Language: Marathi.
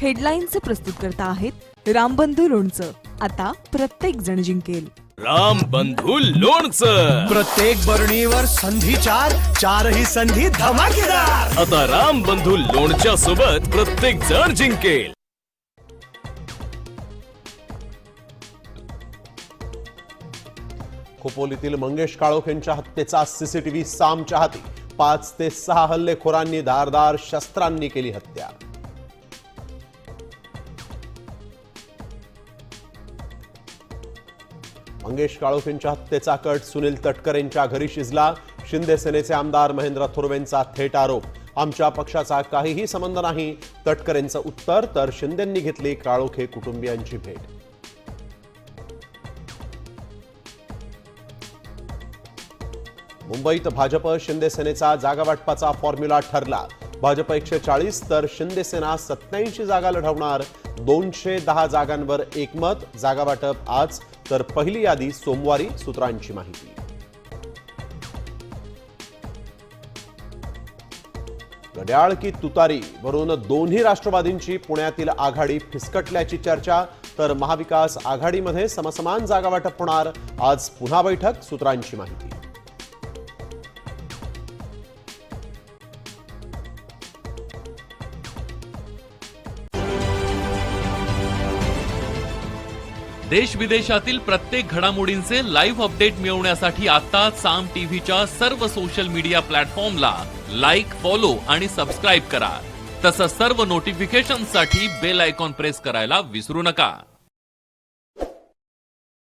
हेडलाईन्सचे प्रस्तुतकर्ता आहेत रामबंधू लोणचं. आता प्रत्येक जण जिंकेल. रामबंधू लोणचं. प्रत्येक बरणीवर संधी चारही संधी धमाकेदार. आता रामबंधू लोणच्या सोबत प्रत्येक जण जिंकेल. खोपोलीतील मंगेश काळोख यांच्या हत्येचा सीसीटीव्ही सामच्या हाती. 5 ते 6 हल्लेखोरांनी धारदार शस्त्रांनी केली हत्या. मंगेश काळोख यांच्या हत्येचा कट सुनील तटकर यांच्या घरी शिजला. शिंदे सेनेचे आमदार महेंद्र थोरवेंचा थेट आरोप. आमच्या पक्षाचा काहीही संबंध नाही, तटकर यांचं उत्तर. तर शिंदेंनी घेतली काळोखे कुटुंबियांची भेट. मुंबईत भाजप शिंदे सेनेचा जागावाटपाचा फॉर्म्युला ठरला. भाजप 140 तर शिंदे सेना 87 जागा लढवणार. 210 जागांवर एकमत. जागावाटप आज तर पहिली यादी सोमवारी. सूत्रांची माहिती. घड्याळ की तुतारी वरून दोन्ही राष्ट्रवादींची पुण्यातील आघाडी फिसकटल्याची चर्चा. तर महाविकास आघाडीमध्ये समसमान जागावाटप होणार. आज पुन्हा बैठक. सूत्रांची माहिती. देश विदेशातील प्रत्येक घडामोडींचे लाईव्ह अपडेट मिळवण्यासाठी आता साम टीव्हीच्या सर्व सोशल मीडिया प्लॅटफॉर्मला लाईक, फॉलो आणि सबस्क्राईब करा. तसंच सर्व नोटिफिकेशनसाठी बेल आयकॉन प्रेस करायला विसरू नका.